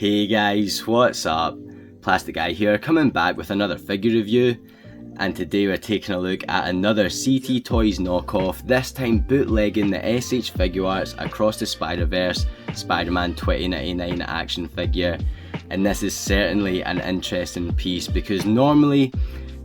Hey guys, what's up? Plastic Guy here, coming back with another figure review, and today we're taking a look at another CT Toys knockoff, this time bootlegging the S.H Figuarts Across the Spider-Verse Spider-Man 2099 action figure. And this is certainly an interesting piece because normally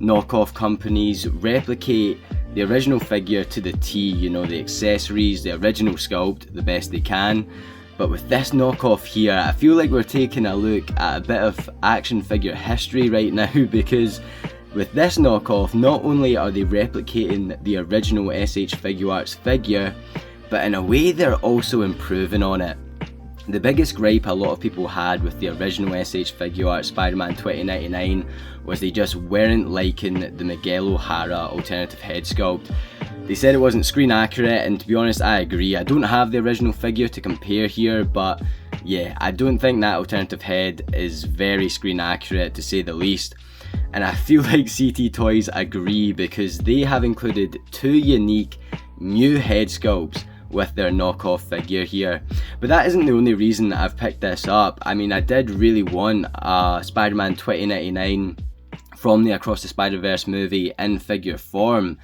knockoff companies replicate the original figure to the T, you know, the accessories, the original sculpt, the best they can. But with this knockoff here, I feel like we're taking a look at a bit of action figure history right now, because with this knockoff, not only are they replicating the original S.H Figuarts figure, but in a way they're also improving on it. The biggest gripe a lot of people had with the original S.H Figuarts Spider-Man 2099 was they just weren't liking the Miguel O'Hara alternative head sculpt. They said it wasn't screen accurate, and to be honest, I agree. I don't have the original figure to compare here, but yeah, I don't think that alternative head is very screen accurate, to say the least. And I feel like CT Toys agree, because they have included two unique new head sculpts with their knockoff figure here. But that isn't the only reason that I've picked this up. I mean, I did really want Spider-Man 2099 from the Across the Spider-Verse movie in figure form.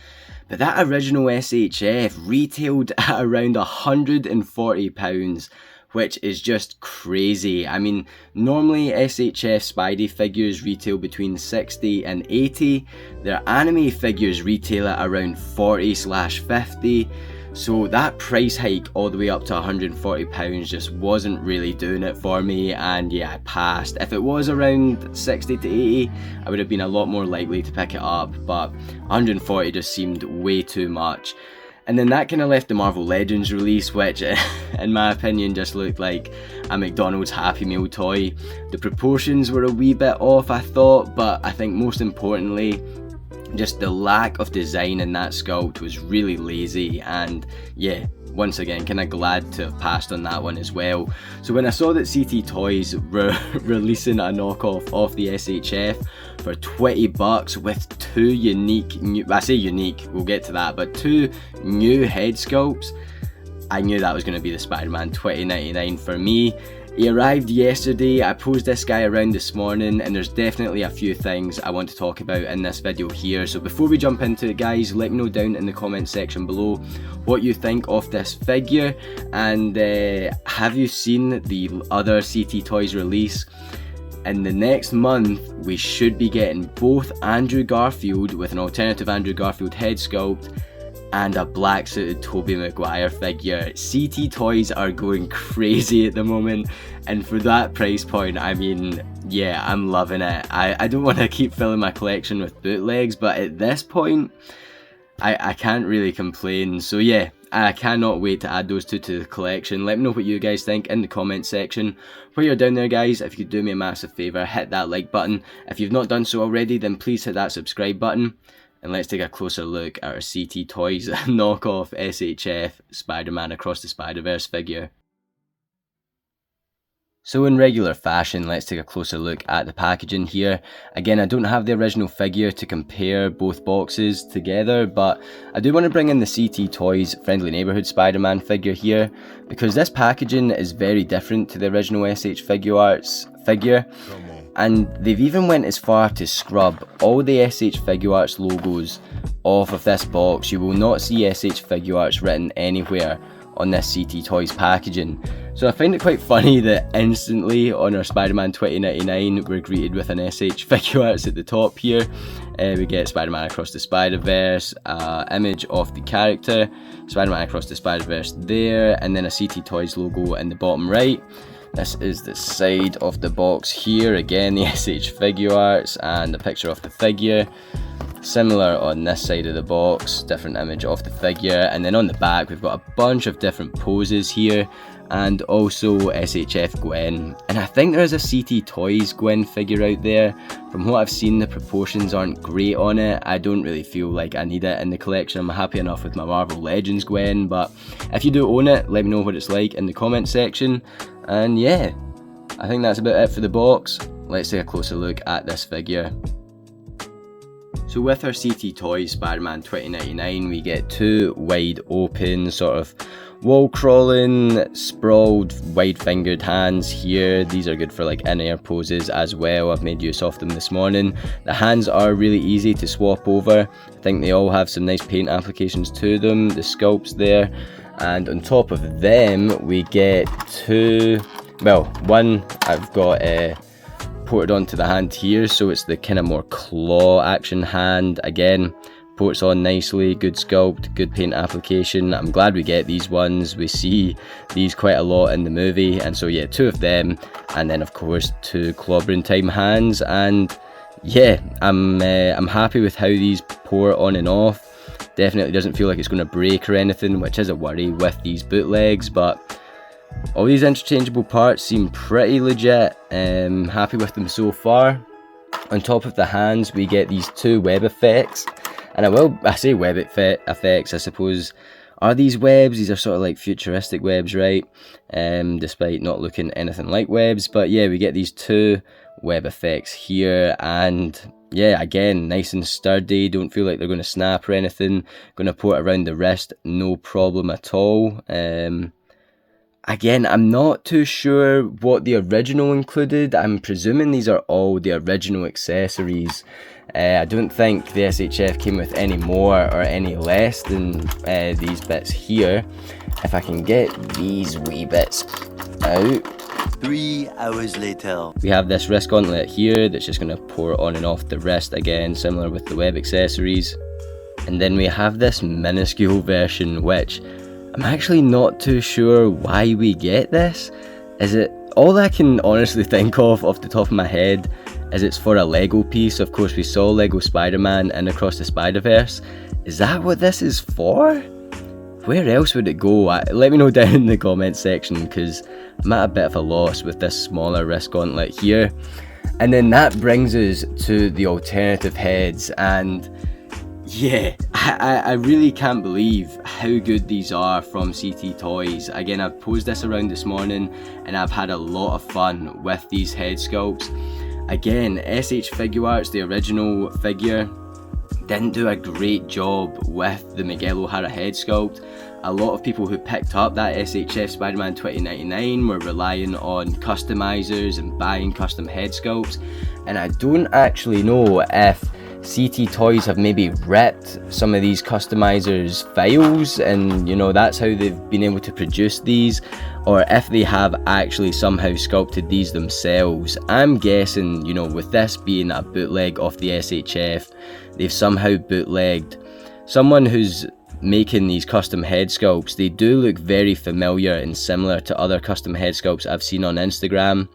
But that original SHF retailed at around £140, which is just crazy. I mean, normally SHF Spidey figures retail between 60 and 80. Their anime figures retail at around 40/50. So that price hike all the way up to £140 just wasn't really doing it for me, and yeah, I passed. If it was around 60 to 80, I would have been a lot more likely to pick it up, but 140 just seemed way too much. And then that kind of left the Marvel Legends release, which in my opinion just looked like a McDonald's Happy Meal toy. The proportions were a wee bit off, I thought, but I think most importantly, just the lack of design in that sculpt was really lazy. And yeah, once again, kind of glad to have passed on that one as well. So when I saw that CT Toys were releasing a knockoff of the SHF for $20 with two unique, I say unique, we'll get to that, but two new head sculpts, I knew that was going to be the Spider-Man 2099 for me. He arrived yesterday. I posed this guy around this morning, and there's definitely a few things I want to talk about in this video here. So before we jump into it, guys, let me know down in the comment section below what you think of this figure, and have you seen the other CT Toys release? In the next month, we should be getting both Andrew Garfield with an alternative Andrew Garfield head sculpt and a black suited Tobey Maguire figure. CT Toys are going crazy at the moment, and for that price point, I mean, yeah, I'm loving it. I don't want to keep filling my collection with bootlegs, but at this point, I can't really complain. So yeah, I cannot wait to add those two to the collection. Let me know what you guys think in the comment section. While you're down there, guys, if you could do me a massive favour, hit that like button. If you've not done so already, then please hit that subscribe button. And let's take a closer look at our CT Toys knockoff SHF Spider-Man Across the Spider-Verse figure. So in regular fashion, let's take a closer look at the packaging here. Again, I don't have the original figure to compare both boxes together, but I do want to bring in the CT Toys Friendly Neighborhood Spider-Man figure here, because this packaging is very different to the original S.H Figuarts figure. And they've even went as far to scrub all the S.H Figuarts logos off of this box. You will not see S.H Figuarts written anywhere on this CT Toys packaging. So I find it quite funny that instantly on our Spider-Man 2099 we're greeted with an S.H Figuarts at the top here. We get Spider-Man Across the Spider-Verse, image of the character, Spider-Man Across the Spider-Verse there, and then a CT Toys logo in the bottom right. This is the side of the box here, again the S.H Figuarts and a picture of the figure. Similar on this side of the box, different image of the figure, and then on the back we've got a bunch of different poses here, and also SHF Gwen. And I think there is a CT Toys Gwen figure out there. From what I've seen, the proportions aren't great on it. I don't really feel like I need it in the collection. I'm happy enough with my Marvel Legends Gwen, but if you do own it, let me know what it's like in the comment section. And yeah, I think that's about it for the box. Let's take a closer look at this figure. So with our CT Toys Spider-Man 2099, we get two wide open sort of wall crawling, sprawled, wide fingered hands here. These are good for like in-air poses as well. I've made use of them this morning. The hands are really easy to swap over. I think they all have some nice paint applications to them. The sculpts there, and on top of them we get one I've got ported onto the hand here, so it's the kind of more claw action hand. Again, ports on nicely, good sculpt, good paint application. I'm glad we get these ones. We see these quite a lot in the movie, and so yeah, 2 of them, and then of course 2 clobbering time hands. And yeah, I'm happy with how these pour on and off. Definitely doesn't feel like it's going to break or anything, which is a worry with these bootlegs, but all these interchangeable parts seem pretty legit. Happy with them so far. On top of the hands we get these 2 web effects, and I say web effects, I suppose. Are these webs? These are sort of like futuristic webs, right? Despite not looking anything like webs, but yeah, we get these 2 web effects here, and yeah, again, nice and sturdy. Don't feel like they're going to snap or anything. Going to port around the wrist, no problem at all. Again, I'm not too sure what the original included. I'm presuming these are all the original accessories. I don't think the SHF came with any more or any less than these bits here. If I can get these wee bits out. 3 hours later. We have this wrist gauntlet here that's just going to pour on and off the wrist, again, similar with the web accessories. And then we have this minuscule version, which I'm actually not too sure why we get this. Is it, all I can honestly think of off the top of my head is it's for a Lego piece. Of course, we saw Lego Spider-Man in Across the Spider-Verse. Is that what this is for? Where else would it go? Let me know down in the comments section, because I'm at a bit of a loss with this smaller wrist gauntlet here. And then that brings us to the alternative heads, and yeah, I really can't believe how good these are from CT Toys. Again, I've posed this around this morning and I've had a lot of fun with these head sculpts. Again, S.H Figuarts, the original figure, didn't do a great job with the Miguel O'Hara head sculpt. A lot of people who picked up that SHF Spider-Man 2099 were relying on customizers and buying custom head sculpts, and I don't actually know if CT Toys have maybe ripped some of these customizers' files, and you know, that's how they've been able to produce these, or if they have actually somehow sculpted these themselves. I'm guessing, you know, with this being a bootleg of the SHF, they've somehow bootlegged someone who's making these custom head sculpts. They do look very familiar and similar to other custom head sculpts I've seen on Instagram.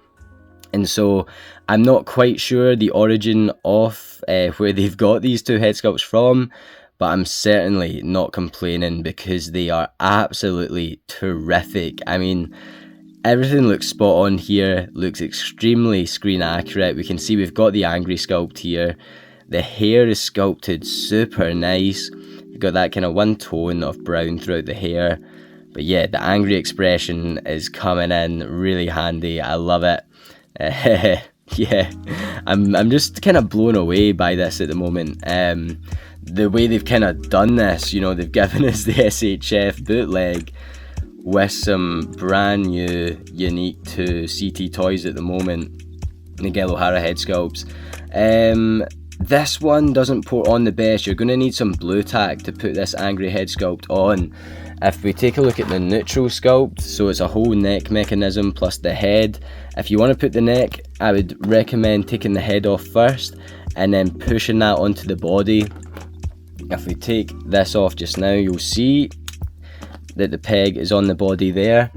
And so I'm not quite sure the origin of where they've got these 2 head sculpts from, but I'm certainly not complaining because they are absolutely terrific. I mean, everything looks spot on here, looks extremely screen accurate. We can see we've got the angry sculpt here. The hair is sculpted super nice. You've got that kind of one tone of brown throughout the hair. But yeah, the angry expression is coming in really handy. I love it. Yeah, I'm just kind of blown away by this at the moment. The way they've kind of done this, you know, they've given us the SHF bootleg with some brand new, unique to CT Toys at the moment Miguel O'Hara head sculpts. This one doesn't port on the best. You're going to need some blue tack to put this angry head sculpt on. If we take a look at the neutral sculpt, so it's a whole neck mechanism plus the head. If you want to put the neck, I would recommend taking the head off first and then pushing that onto the body. If we take this off just now, you'll see that the peg is on the body there,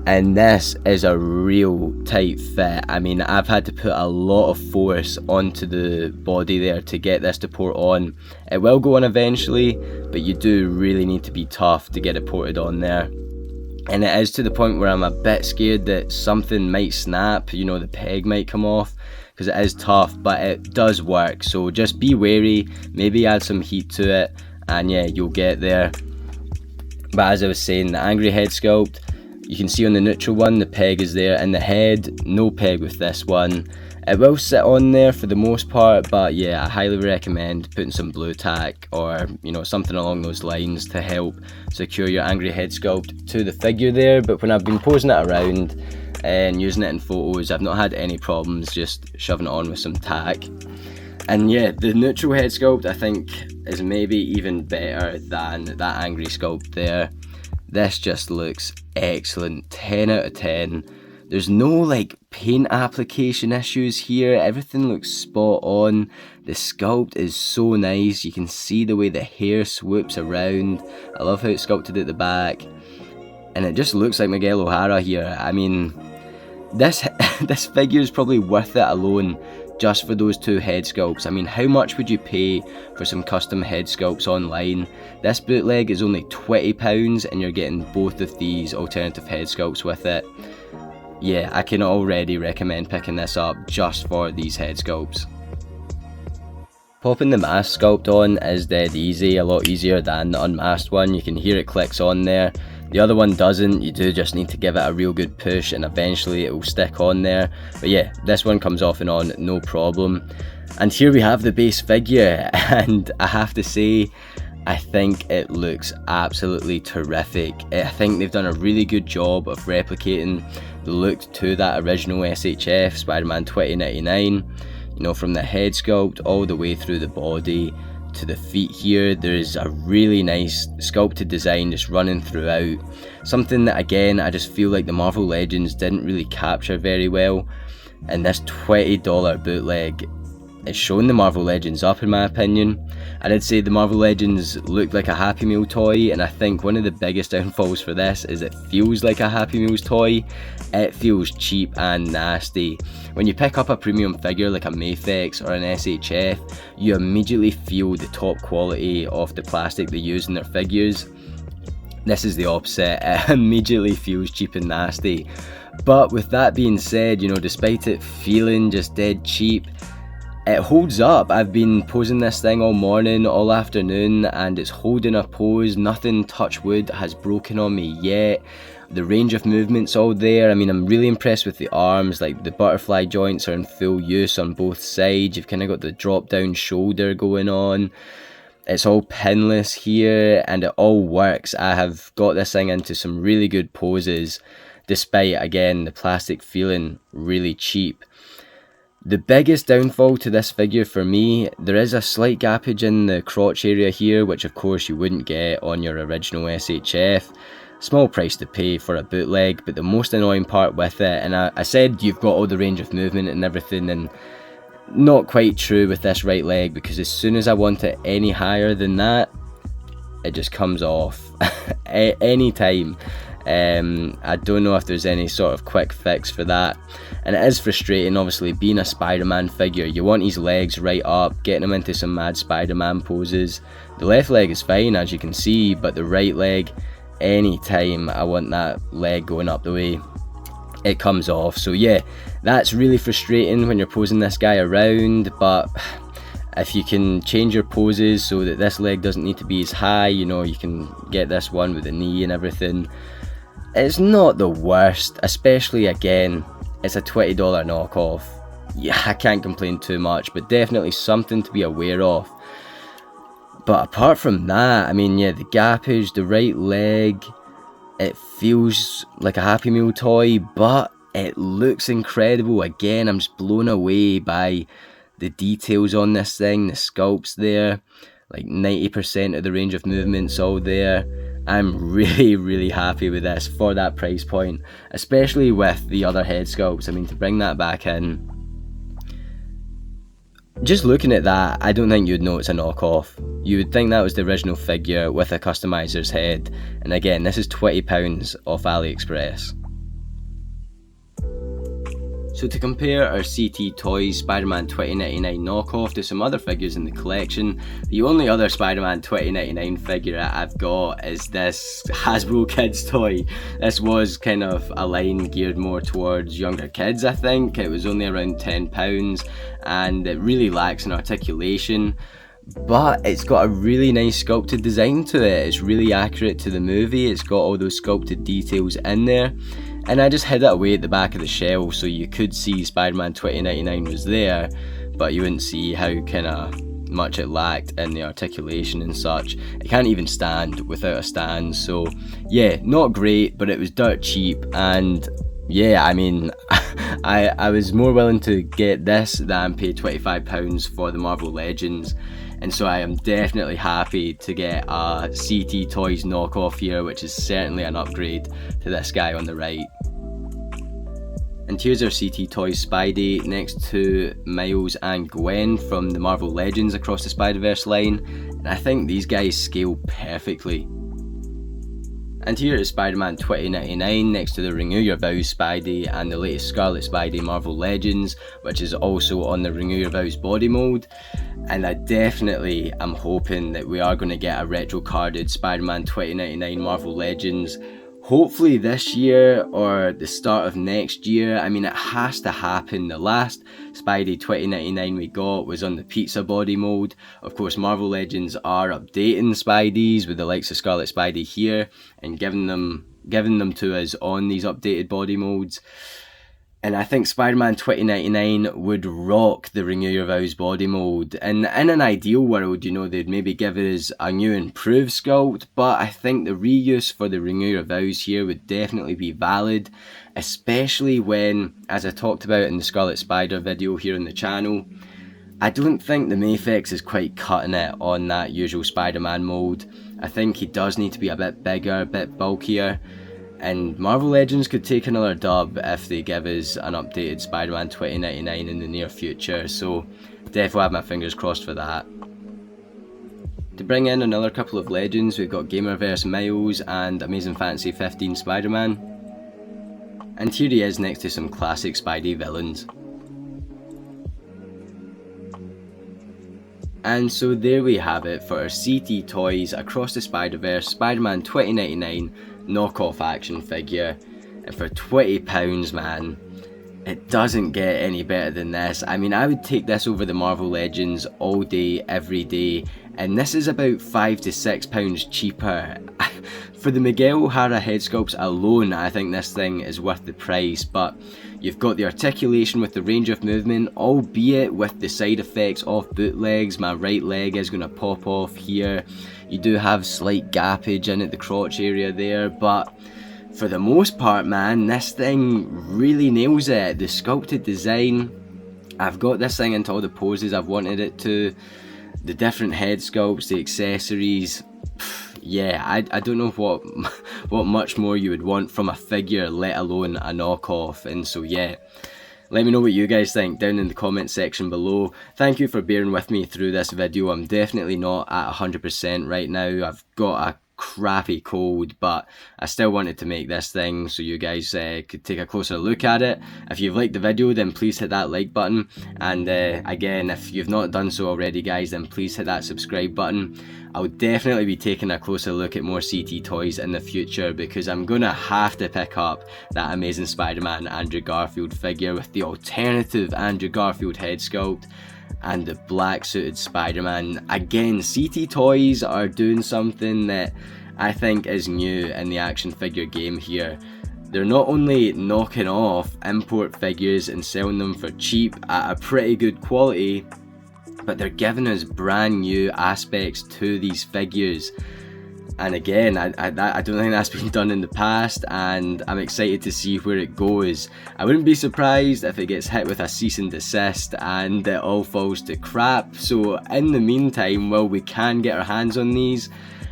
and this is a real tight fit. I mean, I've had to put a lot of force onto the body there to get this to port on. It will go on eventually, but you do really need to be tough to get it ported on there. And it is to the point where I'm a bit scared that something might snap, you know, the peg might come off, because it is tough, but it does work. So just be wary, maybe add some heat to it, and yeah, you'll get there. But as I was saying, the angry head sculpt, you can see on the neutral one, the peg is there, and the head, no peg with this one. It will sit on there for the most part, but yeah, I highly recommend putting some blue tack or something along those lines to help secure your angry head sculpt to the figure there. But when I've been posing it around and using it in photos, I've not had any problems just shoving it on with some tack. And yeah, the neutral head sculpt I think is maybe even better than that angry sculpt there. This just looks excellent, 10 out of 10. There's no like paint application issues here, everything looks spot on. The sculpt is so nice, you can see the way the hair swoops around. I love how it's sculpted at the back. And it just looks like Miguel O'Hara here. I mean, this figure is probably worth it alone just for those two head sculpts. I mean, how much would you pay for some custom head sculpts online? This bootleg is only £20 and you're getting both of these alternative head sculpts with it. Yeah, I can already recommend picking this up just for these head sculpts. Popping the mask sculpt on is dead easy, a lot easier than the unmasked one. You can hear it clicks on there. The other one doesn't, you do just need to give it a real good push and eventually it will stick on there. But yeah, this one comes off and on, no problem. And here we have the base figure, and I have to say, I think it looks absolutely terrific. I think they've done a really good job of replicating the look to that original SHF Spider-Man 2099. From the head sculpt all the way through the body to the feet here, there's a really nice sculpted design just running throughout. Something that again, I just feel like the Marvel Legends didn't really capture very well. And this $20 bootleg, it's showing the Marvel Legends up in my opinion. I did say the Marvel Legends looked like a Happy Meal toy, and I think one of the biggest downfalls for this is it feels like a Happy Meals toy. It feels cheap and nasty. When you pick up a premium figure like a Mafex or an SHF, you immediately feel the top quality of the plastic they use in their figures. This is the opposite, it immediately feels cheap and nasty. But with that being said, despite it feeling just dead cheap, it holds up. I've been posing this thing all morning, all afternoon, and it's holding a pose. Nothing, touch wood, has broken on me yet. The range of movement's all there. I mean, I'm really impressed with the arms, like the butterfly joints are in full use on both sides. You've kind of got the drop down shoulder going on. It's all pinless here and it all works. I have got this thing into some really good poses, despite, again, the plastic feeling really cheap. The biggest downfall to this figure for me, there is a slight gappage in the crotch area here, which of course you wouldn't get on your original SHF. Small price to pay for a bootleg, but the most annoying part with it, and I said you've got all the range of movement and everything, and not quite true with this right leg, because as soon as I want it any higher than that, it just comes off any time. I don't know if there's any sort of quick fix for that, and it is frustrating. Obviously, being a Spider-Man figure, you want his legs right up, getting him into some mad Spider-Man poses. The left leg is fine, as you can see, but the right leg, anytime I want that leg going up the way, it comes off. So yeah, that's really frustrating when you're posing this guy around. But if you can change your poses so that this leg doesn't need to be as high, you can get this one with the knee and everything, it's not the worst. Especially, again, it's a $20 knockoff. Yeah, I can't complain too much, but definitely something to be aware of. But apart from that, I mean, yeah, the gappage, the right leg, it feels like a Happy Meal toy, but it looks incredible. Again, I'm just blown away by the details on this thing, the sculpts there, like 90% of the range of movement's all there. I'm really happy with this for that price point, especially with the other head sculpts. I mean, to bring that back in, just looking at that, I don't think you'd know it's a knockoff. You would think that was the original figure with a customizer's head, and again, this is £20 off AliExpress. So to compare our CT Toys Spider-Man 2099 knockoff to some other figures in the collection, the only other Spider-Man 2099 figure I've got is this Hasbro Kids toy. This was kind of a line geared more towards younger kids, I think. It was only around £10 and it really lacks in articulation. but it's got a really nice sculpted design to it. It's really accurate to the movie. It's got all those sculpted details in there, and I just hid it away at the back of the shelf so you could see Spider-Man 2099 was there, but you wouldn't see how kind of much it lacked in the articulation and such. It can't even stand without a stand, so yeah, not great, but it was dirt cheap. And yeah, I mean, I was more willing to get this than pay £25 for the Marvel Legends, and so I am definitely happy to get a CT Toys knockoff here, which is certainly an upgrade to this guy on the right. And here's our CT Toys Spidey next to Miles and Gwen from the Marvel Legends Across the Spider-Verse line, and I think these guys scale perfectly. And here is Spider-Man 2099 next to the Renew Your Vows Spidey and the latest Scarlet Spidey Marvel Legends, which is also on the Renew Your Vows body mold. And I definitely am hoping that we are going to get a retro carded Spider-Man 2099 Marvel Legends, hopefully this year or the start of next year. I mean, it has to happen. The last Spidey 2099 we got was on the pizza body mold. Of course, Marvel Legends are updating Spideys with the likes of Scarlet Spidey here and giving them to us on these updated body molds. And I think Spider-Man 2099 would rock the Renew Your Vows body mold. And in an ideal world, you know, they'd maybe give us a new improved sculpt, but I think the reuse for the Renew Your Vows here would definitely be valid, especially when, as I talked about in the Scarlet Spider video here on the channel, I don't think the Mafex is quite cutting it on that usual Spider-Man mold. I think he does need to be a bit bigger, a bit bulkier. And Marvel Legends could take another dub if they give us an updated Spider-Man 2099 in the near future, so definitely have my fingers crossed for that. To bring in another couple of legends, we've got Gamerverse Miles and Amazing Fantasy 15 Spider-Man. And here he is next to some classic Spidey villains. And so there we have it for our CT Toys Across the Spider-Verse Spider-Man 2099 knockoff action figure. And for £20, man, it doesn't get any better than this. I mean, I would take this over the Marvel Legends all day, every day, and this is about £5 to £6 cheaper. For the Miguel O'Hara head sculpts alone, I think this thing is worth the price, but you've got the articulation with the range of movement, albeit with the side effects of bootlegs. My right leg is going to pop off here. You do have slight gappage in at the crotch area there, but for the most part, man, this thing really nails it. The sculpted design, I've got this thing into all the poses I've wanted it to. The different head sculpts, the accessories, yeah, I don't know what much more you would want from a figure, let alone a knockoff. And so yeah, let me know what you guys think down in the comment section below. Thank you for bearing with me through this video. I'm definitely not at 100% right now. I've got a crappy cold, but I still wanted to make this thing so you guys could take a closer look at it. If you've liked the video, then please hit that like button, and again, if you've not done so already, guys, then please hit that subscribe button. I'll definitely be taking a closer look at more CT toys in the future, because I'm gonna have to pick up that Amazing Spider-Man Andrew Garfield figure with the alternative Andrew Garfield head sculpt and the black suited Spider-Man. Again, CT Toys are doing something that I think is new in the action figure game here. They're not only knocking off import figures and selling them for cheap at a pretty good quality, but they're giving us brand new aspects to these figures. And again, I don't think that's been done in the past, and I'm excited to see where it goes. I wouldn't be surprised if it gets hit with a cease and desist and it all falls to crap. So in the meantime, while we can get our hands on these,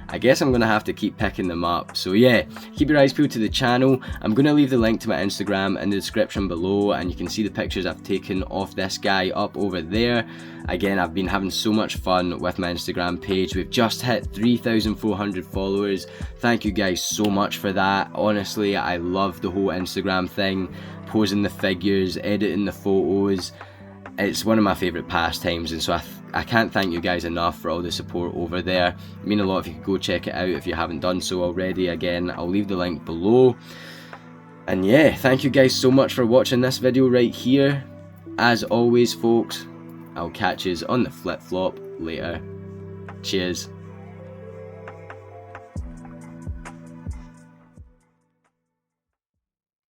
I guess I'm going to have to keep picking them up. So yeah, keep your eyes peeled to the channel. I'm going to leave the link to my Instagram in the description below, and you can see the pictures I've taken of this guy up over there. Again, I've been having so much fun with my Instagram page. We've just hit 3,400 followers. Thank you guys so much for that. Honestly, I love the whole Instagram thing. Posing the figures, editing the photos. It's one of my favourite pastimes, and so I can't thank you guys enough for all the support over there. It means a lot if you could go check it out if you haven't done so already. Again, I'll leave the link below. And yeah, thank you guys so much for watching this video right here. As always, folks, I'll catch yous on the flip-flop later. Cheers.